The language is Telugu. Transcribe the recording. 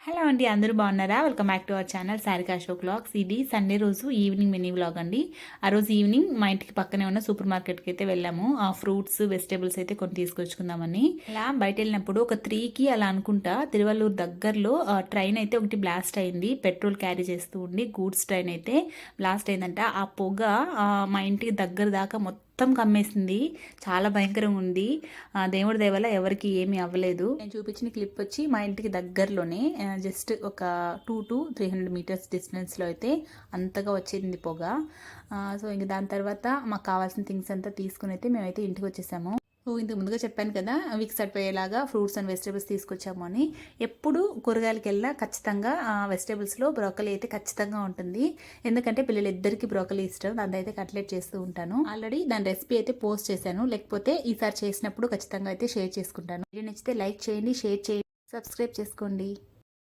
హలో అండి, అందరూ బాగున్నారా? Welcome back to our channel Sarika show vlogs. ఇది సండే రోజు ఈవినింగ్ మినీ వ్లాగ్ అండి. ఆ రోజు ఈవినింగ్ మా ఇంటికి పక్కనే ఉన్న సూపర్ మార్కెట్కి అయితే వెళ్ళాము. ఆ ఫ్రూట్స్ వెజిటేబుల్స్ అయితే కొన్ని తీసుకొచ్చుకుందామని. అలా బయట వెళ్ళినప్పుడు ఒక 3కి అలా అనుకుంటా తిరువల్లూరు దగ్గరలో ట్రైన్ అయితే ఒకటి బ్లాస్ట్ అయింది. పెట్రోల్ క్యారీ చేస్తూ ఉండి గూడ్స్ ట్రైన్ అయితే బ్లాస్ట్ అయిందంట. ఆ పొగ మా ఇంటికి దగ్గర దాకా మొత్తం కమ్మేసింది. చాలా భయంకరంగా ఉంది. దేవుడి దయ వల్ల ఎవరికి ఏమీ అవ్వలేదు. నేను చూపించిన క్లిప్ వచ్చి మా ఇంటికి దగ్గరలోనే జస్ట్ ఒక 200 to 300 మీటర్స్ డిస్టెన్స్లో అయితే అంతగా వచ్చింది పొగ. సో ఇంక దాని తర్వాత మాకు కావాల్సిన థింగ్స్ అంతా తీసుకుని అయితే మేమైతే ఇంటికి వచ్చేసాము. సో ఇంతకు ముందుగా చెప్పాను కదా, వీక్ సరిపోయేలాగా ఫ్రూట్స్ అండ్ వెజిటేబుల్స్ తీసుకొచ్చాము అని. ఎప్పుడు కూరగాయలకి వెళ్ళినా ఖచ్చితంగా వెజిటేబుల్స్లో బ్రోకలీ అయితే ఖచ్చితంగా ఉంటుంది. ఎందుకంటే పిల్లలిద్దరికీ బ్రోకలీ ఇష్టం. దాని అయితే కట్లెట్ చేస్తూ ఉంటాను. ఆల్రెడీ దాని రెసిపీ అయితే పోస్ట్ చేశాను. లేకపోతే ఈసారి చేసినప్పుడు ఖచ్చితంగా అయితే షేర్ చేసుకుంటాను. వీడియో నచ్చితే లైక్ చేయండి, షేర్ చేయండి, సబ్స్క్రైబ్ చేసుకోండి.